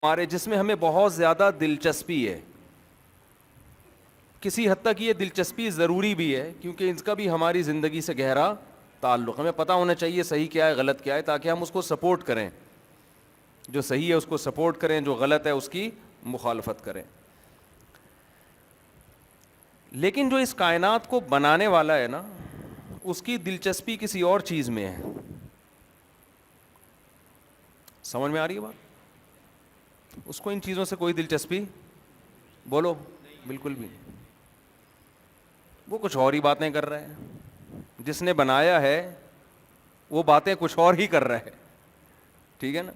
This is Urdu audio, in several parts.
ہمارے جس میں ہمیں بہت زیادہ دلچسپی ہے. کسی حد تک یہ دلچسپی ضروری بھی ہے کیونکہ اس کا بھی ہماری زندگی سے گہرا تعلق. ہمیں پتہ ہونا چاہیے صحیح کیا ہے غلط کیا ہے تاکہ ہم اس کو سپورٹ کریں. جو صحیح ہے اس کو سپورٹ کریں, جو غلط ہے اس کی مخالفت کریں. لیکن جو اس کائنات کو بنانے والا ہے نا, اس کی دلچسپی کسی اور چیز میں ہے. سمجھ میں آ رہی ہے بات؟ اس کو ان چیزوں سے کوئی دلچسپی, بولو, بالکل بھی نہیں. وہ کچھ اور ہی باتیں کر رہے ہیں. جس نے بنایا ہے وہ باتیں کچھ اور ہی کر رہا ہے. ٹھیک ہے نا.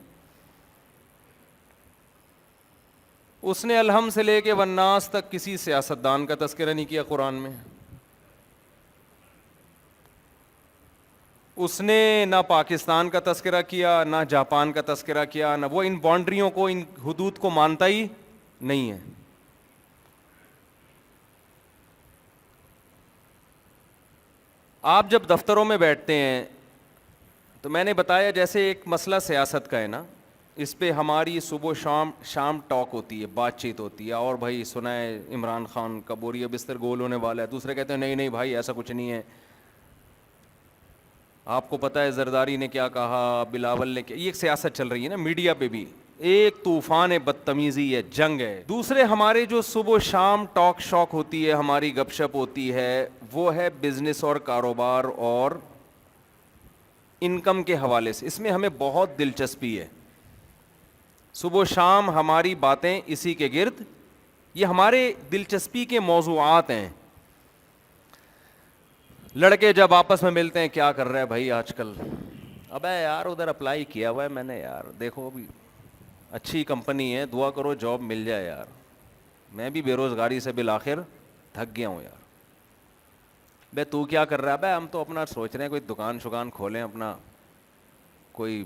اس نے الحم سے لے کے والناس تک کسی سیاستدان کا تذکرہ نہیں کیا قرآن میں. اس نے نہ پاکستان کا تذکرہ کیا, نہ جاپان کا تذکرہ کیا, نہ وہ ان باؤنڈریوں کو, ان حدود کو مانتا ہی نہیں ہے. آپ جب دفتروں میں بیٹھتے ہیں تو میں نے بتایا جیسے ایک مسئلہ سیاست کا ہے نا, اس پہ ہماری صبح شام ٹاک ہوتی ہے, بات چیت ہوتی ہے. اور بھائی سنا ہے عمران خان کا بوریا بستر گول ہونے والا ہے, دوسرے کہتے ہیں نہیں نہیں بھائی ایسا کچھ نہیں ہے. آپ کو پتہ ہے زرداری نے کیا کہا, بلاول نے کیا. یہ ایک سیاست چل رہی ہے نا میڈیا پہ بھی, ایک طوفان بدتمیزی ہے, جنگ ہے. دوسرے ہمارے جو صبح شام ٹاک شاک ہوتی ہے, ہماری گپ شپ ہوتی ہے, وہ ہے بزنس اور کاروبار اور انکم کے حوالے سے. اس میں ہمیں بہت دلچسپی ہے. صبح و شام ہماری باتیں اسی کے گرد, یہ ہمارے دلچسپی کے موضوعات ہیں. لڑکے جب آپس میں ملتے ہیں, کیا کر رہے ہیں بھائی آج کل؟ ابے یار ادھر اپلائی کیا ہوا ہے میں نے یار, دیکھو ابھی اچھی کمپنی ہے, دعا کرو جاب مل جائے یار. میں بھی بے روزگاری سے بالآخر تھک گیا ہوں یار. بے تو کیا کر رہا ہے؟ بھائی ہم تو اپنا سوچ رہے ہیں کوئی دکان شکان کھولیں, اپنا کوئی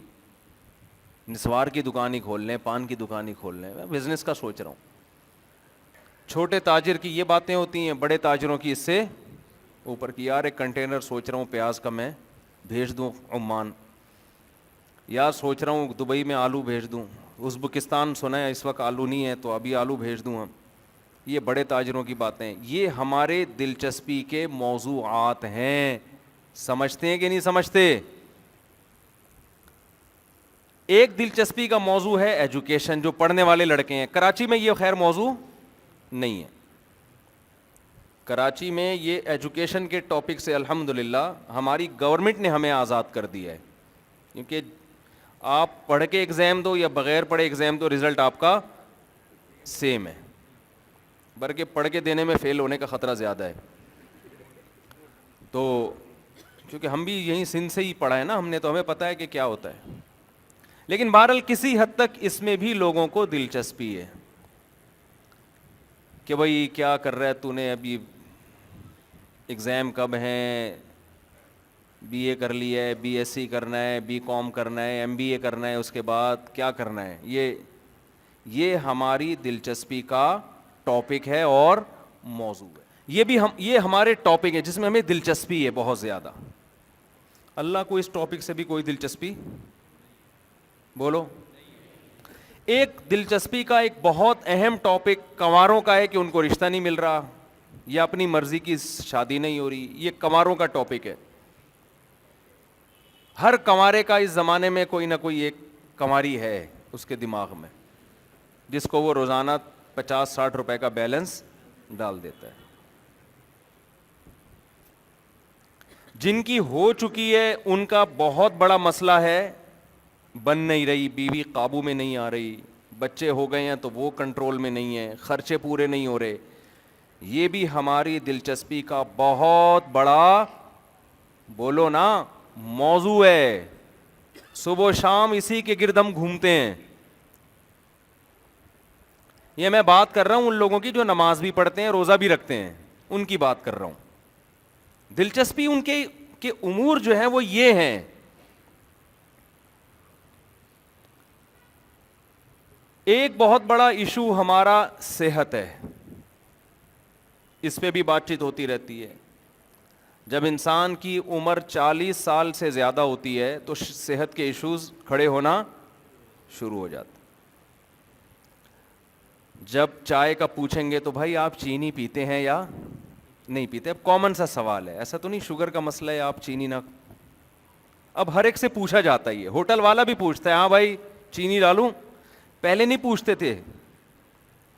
نسوار کی دکان ہی کھول لیں, پان کی دکان ہی کھول لیں. میں بزنس کا سوچ رہا ہوں. چھوٹے تاجر کی یہ باتیں ہوتی ہیں, بڑے تاجروں کی اس سے اوپر کی. یار ایک کنٹینر سوچ رہا ہوں پیاز کا میں بھیج دوں عمان, یار سوچ رہا ہوں دبئی میں آلو بھیج دوں, ازبکستان سنا ہے اس وقت آلو نہیں ہے تو ابھی آلو بھیج دوں. ہم یہ بڑے تاجروں کی باتیں, یہ ہمارے دلچسپی کے موضوعات ہیں. سمجھتے ہیں کہ نہیں سمجھتے؟ ایک دلچسپی کا موضوع ہے ایجوکیشن, جو پڑھنے والے لڑکے ہیں. کراچی میں یہ خیر موضوع نہیں ہے. کراچی میں یہ ایجوکیشن کے ٹاپک سے الحمدللہ ہماری گورنمنٹ نے ہمیں آزاد کر دیا ہے. کیونکہ آپ پڑھ کے ایگزام دو یا بغیر پڑھے ایگزام دو, رزلٹ آپ کا سیم ہے. بلکہ پڑھ کے دینے میں فیل ہونے کا خطرہ زیادہ ہے. تو کیونکہ ہم بھی یہیں سندھ سے ہی پڑھا ہے نا ہم نے, تو ہمیں پتہ ہے کہ کیا ہوتا ہے. لیکن بہرحال کسی حد تک اس میں بھی لوگوں کو دلچسپی ہے کہ بھائی کیا کر رہا ہے تو نے, ابھی ایگزام کب ہیں, بی اے کر لیا ہے, بی ایس سی کرنا ہے, بی کام کرنا ہے, ایم بی اے کرنا ہے, اس کے بعد کیا کرنا ہے. یہ ہماری دلچسپی کا ٹاپک ہے اور موضوع ہے. یہ ہمارے ٹاپک ہے جس میں ہمیں دلچسپی ہے بہت زیادہ. اللہ کو اس ٹاپک سے بھی کوئی دلچسپی, بولو. ایک دلچسپی کا ایک بہت اہم ٹاپک کنواروں کا ہے کہ ان کو رشتہ نہیں مل رہا یا اپنی مرضی کی شادی نہیں ہو رہی. یہ کنواروں کا ٹاپک ہے. ہر کنوارے کا اس زمانے میں کوئی نہ کوئی ایک کنواری ہے اس کے دماغ میں, جس کو وہ روزانہ 50-60 روپے کا بیلنس ڈال دیتا ہے. جن کی ہو چکی ہے ان کا بہت بڑا مسئلہ ہے, بن نہیں رہی, بیوی قابو میں نہیں آ رہی, بچے ہو گئے ہیں تو وہ کنٹرول میں نہیں ہیں, خرچے پورے نہیں ہو رہے. یہ بھی ہماری دلچسپی کا بہت بڑا, بولو نا, موضوع ہے. صبح و شام اسی کے گرد ہم گھومتے ہیں. یہ میں بات کر رہا ہوں ان لوگوں کی جو نماز بھی پڑھتے ہیں, روزہ بھی رکھتے ہیں, ان کی بات کر رہا ہوں. دلچسپی ان کے امور جو ہیں وہ یہ ہیں. ایک بہت بڑا ایشو ہمارا صحت ہے, اس پہ بھی بات چیت ہوتی رہتی ہے. جب انسان کی عمر 40 سال سے زیادہ ہوتی ہے تو صحت کے ایشوز کھڑے ہونا شروع ہو جاتے. جب چائے کا پوچھیں گے تو بھائی آپ چینی پیتے ہیں یا نہیں پیتے. اب کامن سا سوال ہے, ایسا تو نہیں شوگر کا مسئلہ ہے آپ چینی نہ, اب ہر ایک سے پوچھا جاتا ہی ہے. ہوٹل والا بھی پوچھتا ہے, ہاں بھائی چینی ڈالوں. پہلے نہیں پوچھتے تھے,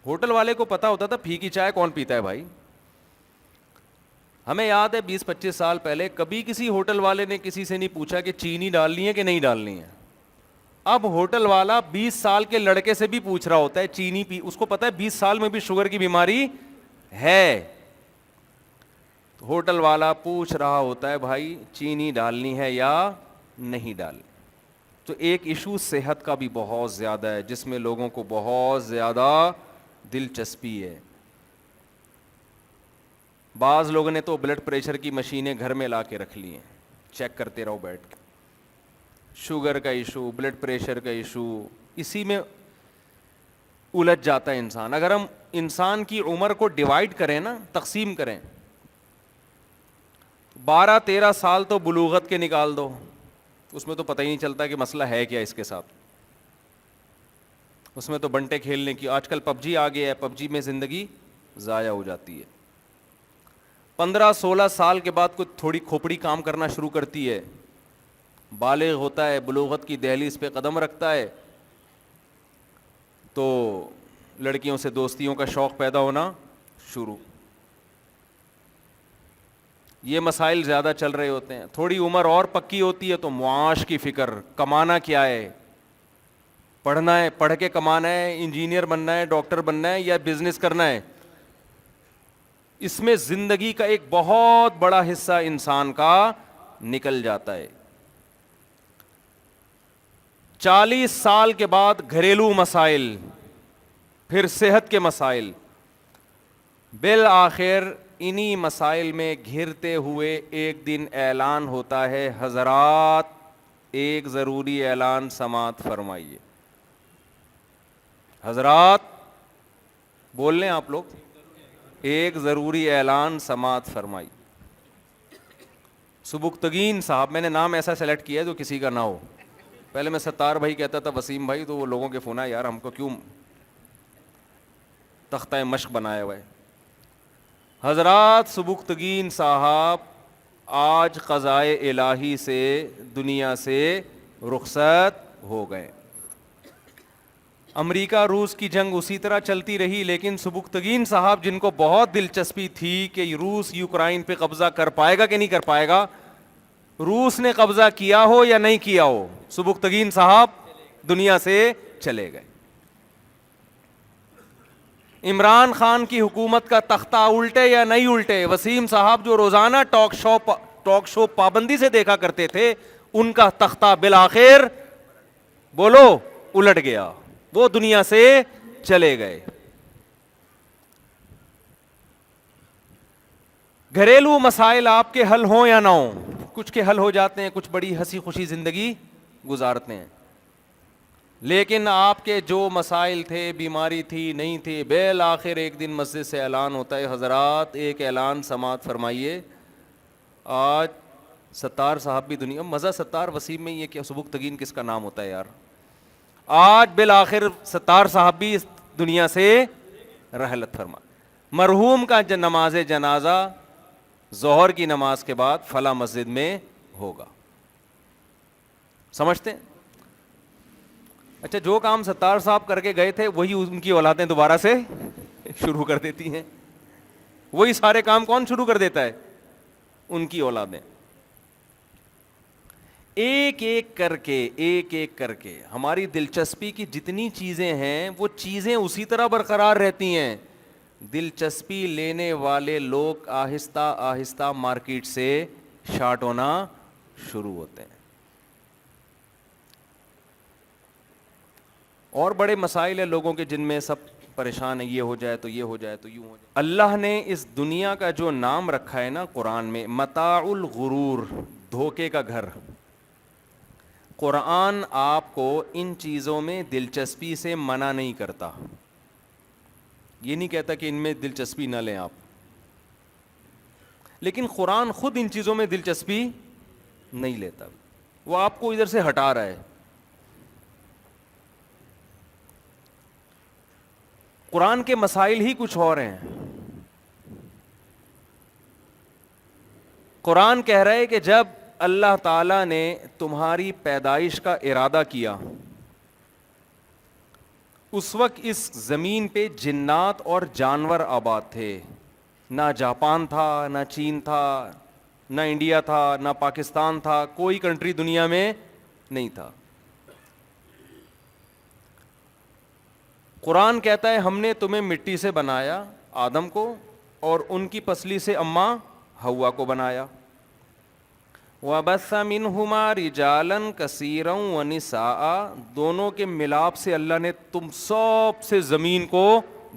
ہوٹل والے کو پتا ہوتا تھا پھیکی چائے کون پیتا ہے بھائی. ہمیں یاد ہے 20-25 سال پہلے کبھی کسی ہوٹل والے نے کسی سے نہیں پوچھا کہ چینی ڈالنی ہے کہ نہیں ڈالنی ہے. اب ہوٹل والا 20 سال کے لڑکے سے بھی پوچھ رہا ہوتا ہے چینی پی, اس کو پتا ہے 20 سال میں بھی شوگر کی بیماری ہے. ہوٹل والا پوچھ رہا ہوتا ہے بھائی چینی ڈالنی ہے یا نہیں ڈالنی. تو ایک ایشو صحت کا بھی بہت زیادہ ہے جس میں لوگوں کو بہت زیادہ دلچسپی ہے. بعض لوگوں نے تو بلڈ پریشر کی مشینیں گھر میں لا کے رکھ لی ہیں, چیک کرتے رہو بیٹھ کے. شوگر کا ایشو, بلڈ پریشر کا ایشو, اسی میں الجھ جاتا ہے انسان. اگر ہم انسان کی عمر کو ڈیوائڈ کریں نا, تقسیم کریں, 12-13 سال تو بلوغت کے نکال دو, اس میں تو پتہ ہی نہیں چلتا کہ مسئلہ ہے کیا اس کے ساتھ. اس میں تو بنٹے کھیلنے کی, آج کل پب جی آ گیا ہے, پب جی میں زندگی ضائع ہو جاتی ہے. 15-16 سال کے بعد کوئی تھوڑی کھوپڑی کام کرنا شروع کرتی ہے, بالغ ہوتا ہے, بلوغت کی دہلیز پہ قدم رکھتا ہے, تو لڑکیوں سے دوستیوں کا شوق پیدا ہونا شروع. یہ مسائل زیادہ چل رہے ہوتے ہیں. تھوڑی عمر اور پکی ہوتی ہے تو معاش کی فکر, کمانا کیا ہے, پڑھنا ہے, پڑھ کے کمانا ہے, انجینئر بننا ہے, ڈاکٹر بننا ہے یا بزنس کرنا ہے. اس میں زندگی کا ایک بہت بڑا حصہ انسان کا نکل جاتا ہے. 40 سال کے بعد گھریلو مسائل, پھر صحت کے مسائل, بالآخر انہی مسائل میں گھرتے ہوئے ایک دن اعلان ہوتا ہے, حضرات ایک ضروری اعلان سماعت فرمائیے. حضرات بول لیں آپ لوگ, ایک ضروری اعلان سماعت فرمائی. سبکتگین صاحب, میں نے نام ایسا سلیکٹ کیا جو کسی کا نہ ہو. پہلے میں ستار بھائی کہتا تھا, وسیم بھائی, تو وہ لوگوں کے فون آئے, یار ہم کو کیوں تختہ مشق بنایا ہوا ہے. حضرات سبکتگین صاحب آج قضائے الہی سے دنیا سے رخصت ہو گئے. امریکہ روس کی جنگ اسی طرح چلتی رہی, لیکن سبکتگین صاحب جن کو بہت دلچسپی تھی کہ روس یوکرائن پہ قبضہ کر پائے گا کہ نہیں کر پائے گا, روس نے قبضہ کیا ہو یا نہیں کیا ہو, سبکتگین صاحب دنیا سے چلے گئے. عمران خان کی حکومت کا تختہ الٹے یا نہیں الٹے, وسیم صاحب جو روزانہ ٹاک شو پابندی سے دیکھا کرتے تھے, ان کا تختہ بالآخر بولو الٹ گیا, وہ دنیا سے چلے گئے. گھریلو مسائل آپ کے حل ہوں یا نہ ہوں, کچھ کے حل ہو جاتے ہیں, کچھ بڑی ہنسی خوشی زندگی گزارتے ہیں, لیکن آپ کے جو مسائل تھے, بیماری تھی نہیں تھی, بالآخر ایک دن مسجد سے اعلان ہوتا ہے, حضرات ایک اعلان سماعت فرمائیے. آج ستار صاحب بھی دنیا, مزہ ستار وسیم میں یہ کہ سبکتگین کس کا نام ہوتا ہے یار, آج بالآخر ستار صاحب بھی اس دنیا سے رحلت فرما. مرحوم کا نماز جنازہ ظہر کی نماز کے بعد فلاں مسجد میں ہوگا, سمجھتے ہیں؟ اچھا, جو کام ستار صاحب کر کے گئے تھے وہی ان کی اولادیں دوبارہ سے شروع کر دیتی ہیں. وہی سارے کام کون شروع کر دیتا ہے؟ ان کی اولادیں. ایک ایک کر کے ہماری دلچسپی کی جتنی چیزیں ہیں وہ چیزیں اسی طرح برقرار رہتی ہیں. دلچسپی لینے والے لوگ آہستہ آہستہ مارکیٹ سے شارٹ ہونا شروع ہوتے ہیں. اور بڑے مسائل ہیں لوگوں کے جن میں سب پریشان ہیں, یہ ہو جائے تو یہ ہو جائے تو یوں ہو جائے. اللہ نے اس دنیا کا جو نام رکھا ہے نا قرآن میں, متاع الغرور, دھوکے کا گھر. قرآن آپ کو ان چیزوں میں دلچسپی سے منع نہیں کرتا, یہ نہیں کہتا کہ ان میں دلچسپی نہ لیں آپ, لیکن قرآن خود ان چیزوں میں دلچسپی نہیں لیتا, وہ آپ کو ادھر سے ہٹا رہا ہے. قرآن کے مسائل ہی کچھ اور ہیں. قرآن کہہ رہا ہے کہ جب اللہ تعالیٰ نے تمہاری پیدائش کا ارادہ کیا اس وقت اس زمین پہ جنات اور جانور آباد تھے. نہ جاپان تھا، نہ چین تھا، نہ انڈیا تھا، نہ پاکستان تھا، کوئی کنٹری دنیا میں نہیں تھا. قرآن کہتا ہے ہم نے تمہیں مٹی سے بنایا، آدم کو، اور ان کی پسلی سے اماں حوا کو بنایا. وَبَثَّ مِنْهُمَا رِجَالًا كَثِيرًا وَنِسَاءً، دونوں کے ملاپ سے اللہ نے تم سب سے زمین کو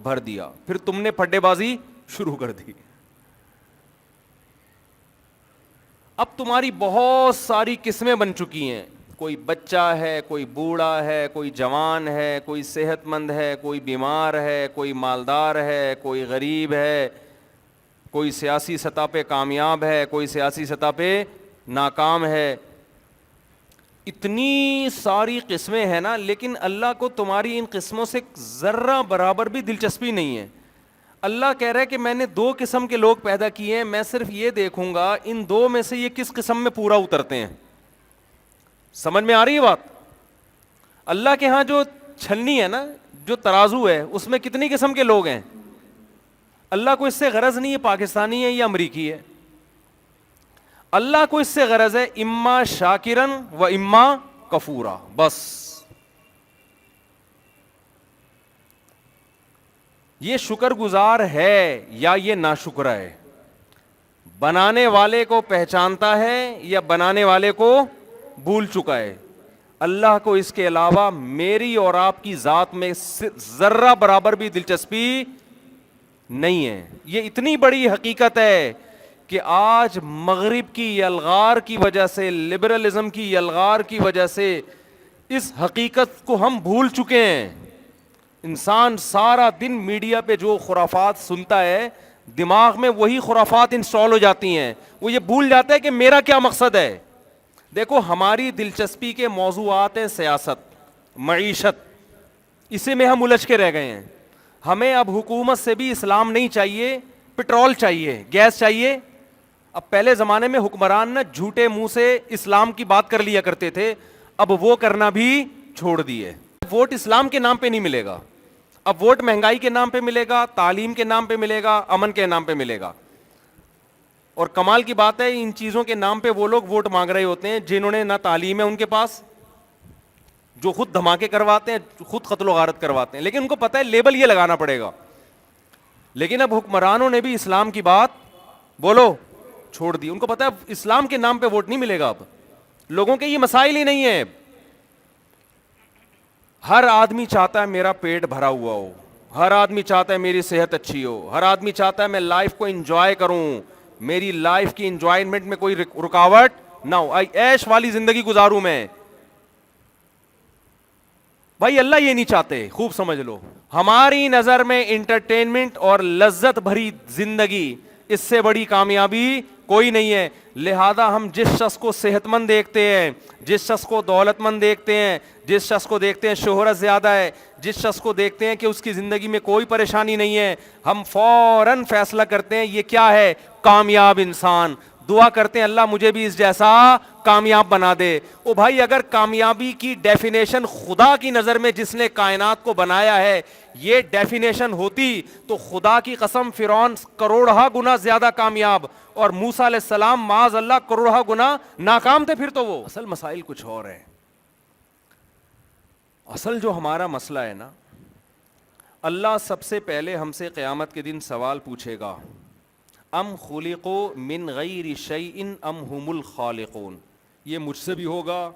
بھر دیا. پھر تم نے پھڈے بازی شروع کر دی. اب تمہاری بہت ساری قسمیں بن چکی ہیں. کوئی بچہ ہے، کوئی بوڑھا ہے، کوئی جوان ہے، کوئی صحت مند ہے، کوئی بیمار ہے، کوئی مالدار ہے، کوئی غریب ہے، کوئی سیاسی سطح پہ کامیاب ہے، کوئی سیاسی سطح پہ ناکام ہے. اتنی ساری قسمیں ہیں نا، لیکن اللہ کو تمہاری ان قسموں سے ذرہ برابر بھی دلچسپی نہیں ہے. اللہ کہہ رہا ہے کہ میں نے 2 قسم کے لوگ پیدا کیے ہیں، میں صرف یہ دیکھوں گا ان 2 میں سے یہ کس قسم میں پورا اترتے ہیں. سمجھ میں آ رہی ہے بات؟ اللہ کے ہاں جو چھلنی ہے نا، جو ترازو ہے، اس میں کتنی قسم کے لوگ ہیں. اللہ کو اس سے غرض نہیں ہے پاکستانی ہے یا امریکی ہے. اللہ کو اس سے غرض ہے اما شاکرن و اما کفورا، بس. یہ شکر گزار ہے یا یہ ناشکرہ ہے، بنانے والے کو پہچانتا ہے یا بنانے والے کو بھول چکا ہے. اللہ کو اس کے علاوہ میری اور آپ کی ذات میں ذرہ برابر بھی دلچسپی نہیں ہے. یہ اتنی بڑی حقیقت ہے کہ آج مغرب کی یلغار کی وجہ سے، لبرلزم کی یلغار کی وجہ سے اس حقیقت کو ہم بھول چکے ہیں. انسان سارا دن میڈیا پہ جو خرافات سنتا ہے، دماغ میں وہی خرافات انسٹال ہو جاتی ہیں. وہ یہ بھول جاتا ہے کہ میرا کیا مقصد ہے. دیکھو ہماری دلچسپی کے موضوعات ہیں سیاست، معیشت، اسے میں ہم الجھ کے رہ گئے ہیں. ہمیں اب حکومت سے بھی اسلام نہیں چاہیے، پٹرول چاہیے، گیس چاہیے. اب پہلے زمانے میں حکمران نا جھوٹے منہ سے اسلام کی بات کر لیا کرتے تھے، اب وہ کرنا بھی چھوڑ دیے. ووٹ اسلام کے نام پہ نہیں ملے گا، اب ووٹ مہنگائی کے نام پہ ملے گا، تعلیم کے نام پہ ملے گا، امن کے نام پہ ملے گا. اور کمال کی بات ہے ان چیزوں کے نام پہ وہ لوگ ووٹ مانگ رہے ہوتے ہیں جنہوں نے نہ تعلیم ہے ان کے پاس، جو خود دھماکے کرواتے ہیں، خود قتل و غارت کرواتے ہیں، لیکن ان کو پتہ ہے لیبل یہ لگانا پڑے گا. لیکن اب حکمرانوں نے بھی اسلام کی بات بولو چھوڑ دی. ان کو پتہ ہے اسلام کے نام پہ ووٹ نہیں ملے گا. اب لوگوں کے یہ مسائل ہی نہیں ہیں. ہر آدمی چاہتا ہے میرا پیٹ بھرا ہوا ہو، ہر آدمی چاہتا ہے میری صحت اچھی ہو، ہر آدمی چاہتا ہے میں لائف کو انجوائے کروں، میری لائف کی انجوائمنٹ میں کوئی رکاوٹ نہ ہو، عیش والی زندگی گزاروں میں. بھائی اللہ یہ نہیں چاہتے، خوب سمجھ لو. ہماری نظر میں انٹرٹینمنٹ اور لذت بھری زندگی اس سے بڑی کامیابی کوئی نہیں ہے. لہذا ہم جس شخص کو صحت مند دیکھتے ہیں، جس شخص کو دولت مند دیکھتے ہیں، جس شخص کو دیکھتے ہیں شہرت زیادہ ہے، جس شخص کو دیکھتے ہیں کہ اس کی زندگی میں کوئی پریشانی نہیں ہے، ہم فوراً فیصلہ کرتے ہیں یہ کیا ہے؟ کامیاب انسان. دعا کرتے ہیں اللہ مجھے بھی اس جیسا کامیاب بنا دے. او بھائی اگر کامیابی کی ڈیفینیشن خدا کی نظر میں جس نے کائنات کو بنایا ہے یہ ڈیفینیشن ہوتی تو خدا کی قسم فرعون کروڑہ گنا زیادہ کامیاب اور موسیٰ علیہ السلام معاذ اللہ کروڑہ گنا ناکام تھے. پھر تو وہ اصل مسائل کچھ اور ہیں. اصل جو ہمارا مسئلہ ہے نا، اللہ سب سے پہلے ہم سے قیامت کے دن سوال پوچھے گا، ام خلقوا من غیر شیء ام هم الخالقون. یہ مجھ سے بھی ہوگا،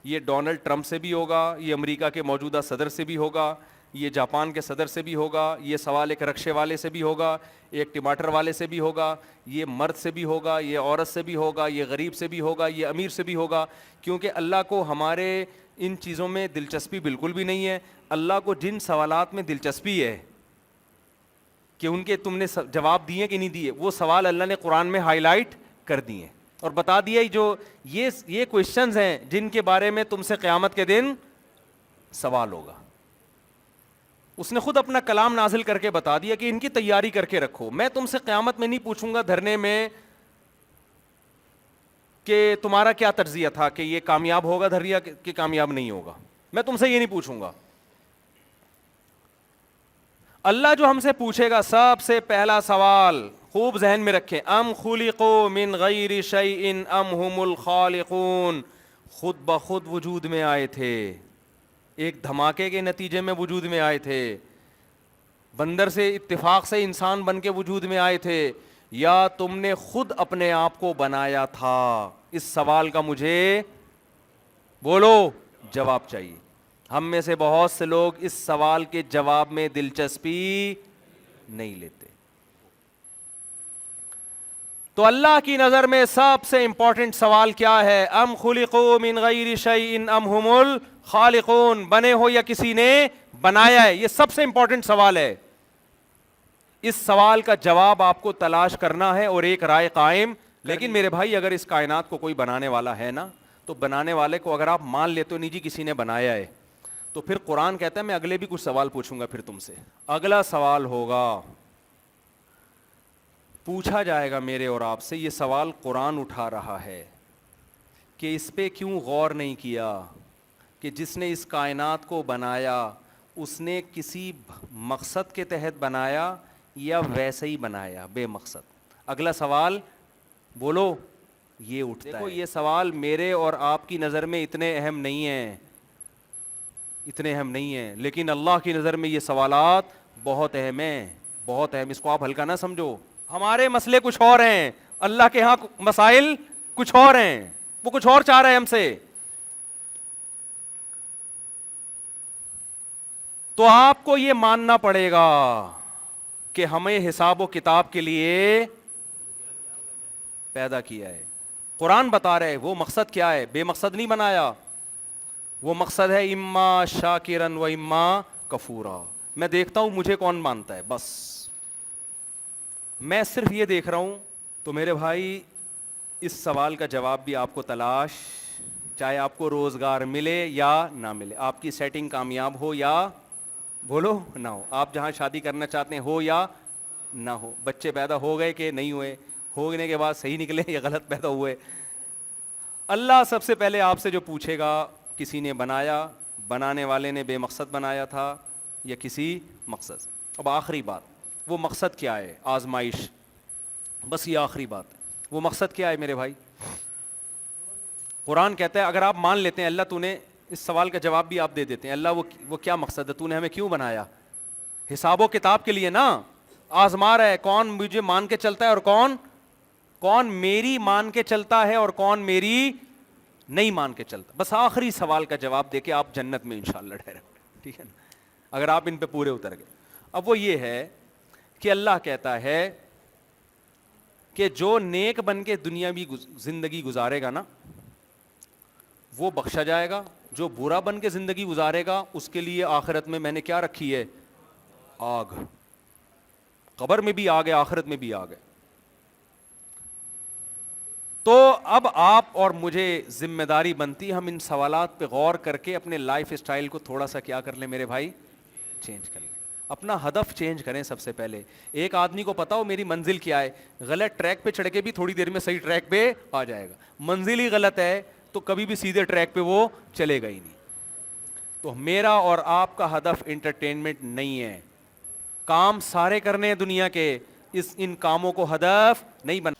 یہ ڈونلڈ ٹرمپ سے بھی ہوگا، یہ امریکہ کے موجودہ صدر سے بھی ہوگا، یہ جاپان کے صدر سے بھی ہوگا، یہ سوال ایک رکشے والے سے بھی ہوگا، ایک ٹماٹر والے سے بھی ہوگا، یہ مرد سے بھی ہوگا، یہ عورت سے بھی ہوگا، یہ غریب سے بھی ہوگا، یہ امیر سے بھی ہوگا. کیونکہ اللہ کو ہمارے ان چیزوں میں دلچسپی بالکل بھی نہیں ہے. اللہ کو جن سوالات میں دلچسپی ہے کہ ان کے تم نے جواب دیے کہ نہیں دیے، وہ سوال اللہ نے قرآن میں ہائی لائٹ کر دیے اور بتا دیا جو یہ کوشچنز ہیں جن کے بارے میں تم سے قیامت کے دن سوال ہوگا. اس نے خود اپنا کلام نازل کر کے بتا دیا کہ ان کی تیاری کر کے رکھو. میں تم سے قیامت میں نہیں پوچھوں گا دھرنے میں کہ تمہارا کیا تجزیہ تھا کہ یہ کامیاب ہوگا دھریا کہ کامیاب نہیں ہوگا. میں تم سے یہ نہیں پوچھوں گا. اللہ جو ہم سے پوچھے گا سب سے پہلا سوال خوب ذہن میں رکھیں, ام خلقوا من غیر شیء ام هم الخالقون, خود بخود وجود میں آئے تھے, ایک دھماکے کے نتیجے میں وجود میں آئے تھے, بندر سے اتفاق سے انسان بن کے وجود میں آئے تھے, یا تم نے خود اپنے آپ کو بنایا تھا؟ اس سوال کا مجھے بولو جواب چاہیے. ہم میں سے بہت سے لوگ اس سوال کے جواب میں دلچسپی نہیں لیتے. تو اللہ کی نظر میں سب سے امپورٹنٹ سوال کیا ہے؟ ام خلقوا من غیر شیء ام هم الخالقون, بنے ہو یا کسی نے بنایا ہے؟ یہ سب سے امپورٹنٹ سوال ہے. اس سوال کا جواب آپ کو تلاش کرنا ہے اور ایک رائے قائم. لیکن میرے بھائی اگر اس کائنات کو کوئی بنانے والا ہے نا, تو بنانے والے کو اگر آپ مان لیتے ہو نہیں جی کسی نے بنایا ہے, تو پھر قرآن کہتا ہے میں اگلے بھی کچھ سوال پوچھوں گا پھر تم سے. اگلا سوال ہوگا, پوچھا جائے گا میرے اور آپ سے, یہ سوال قرآن اٹھا رہا ہے کہ اس پہ کیوں غور نہیں کیا کہ جس نے اس کائنات کو بنایا اس نے کسی مقصد کے تحت بنایا یا ویسے ہی بنایا بے مقصد. اگلا سوال بولو یہ اٹھتا ہے. دیکھو یہ سوال میرے اور آپ کی نظر میں اتنے اہم نہیں ہیں, اتنے اہم نہیں ہیں, لیکن اللہ کی نظر میں یہ سوالات بہت اہم ہیں, بہت اہم. اس کو آپ ہلکا نہ سمجھو. ہمارے مسئلے کچھ اور ہیں, اللہ کے ہاں مسائل کچھ اور ہیں, وہ کچھ اور چاہ رہے ہیں ہم سے. تو آپ کو یہ ماننا پڑے گا کہ ہمیں حساب و کتاب کے لیے پیدا کیا ہے. قرآن بتا رہے وہ مقصد کیا ہے, بے مقصد نہیں بنایا. وہ مقصد ہے اما شاکرن و اما کفورا. میں دیکھتا ہوں مجھے کون مانتا ہے, بس میں صرف یہ دیکھ رہا ہوں. تو میرے بھائی اس سوال کا جواب بھی آپ کو تلاش, چاہے آپ کو روزگار ملے یا نہ ملے, آپ کی سیٹنگ کامیاب ہو یا بولو نہ ہو, آپ جہاں شادی کرنا چاہتے ہیں ہو یا نہ ہو, بچے پیدا ہو گئے کہ نہیں ہوئے, ہونے کے بعد صحیح نکلے یا غلط پیدا ہوئے, اللہ سب سے پہلے آپ سے جو پوچھے گا کسی نے بنایا, بنانے والے نے بے مقصد بنایا تھا یا کسی مقصد. اب آخری بات, وہ مقصد کیا ہے؟ آزمائش. بس یہ آخری بات. وہ مقصد کیا ہے میرے بھائی؟ قرآن کہتا ہے اگر آپ مان لیتے ہیں اللہ تو نے اس سوال کا جواب بھی آپ دے دیتے ہیں, اللہ وہ کیا مقصد ہے, تو نے ہمیں کیوں بنایا؟ حساب و کتاب کے لیے نا, آزما رہا ہے کون مجھے مان کے چلتا ہے اور کون میری مان کے چلتا ہے اور کون میری نہیں مان کے چلتا. بس آخری سوال کا جواب دے کے آپ جنت میں انشاءاللہ ڈائریکٹ, ٹھیک ہے نا, اگر آپ ان پہ پورے اتر گئے. اب وہ یہ ہے کہ اللہ کہتا ہے کہ جو نیک بن کے دنیاوی زندگی گزارے گا نا وہ بخشا جائے گا, جو برا بن کے زندگی گزارے گا اس کے لیے آخرت میں نے کیا رکھی ہے؟ آگ. قبر میں بھی آگ ہے, آخرت میں بھی آگ ہے. تو اب آپ اور مجھے ذمہ داری بنتی ہم ان سوالات پہ غور کر کے اپنے لائف اسٹائل کو تھوڑا سا کیا کر لیں میرے بھائی, چینج کر لیں. اپنا ہدف چینج کریں سب سے پہلے. ایک آدمی کو پتا ہو میری منزل کیا ہے, غلط ٹریک پہ چڑھ کے بھی تھوڑی دیر میں صحیح ٹریک پہ آ جائے گا. منزل ہی غلط ہے تو کبھی بھی سیدھے ٹریک پہ وہ چلے گا ہی نہیں. تو میرا اور آپ کا ہدف انٹرٹینمنٹ نہیں ہے, کام سارے کرنے ہیں دنیا کے, ان کاموں کو ہدف نہیں بنا.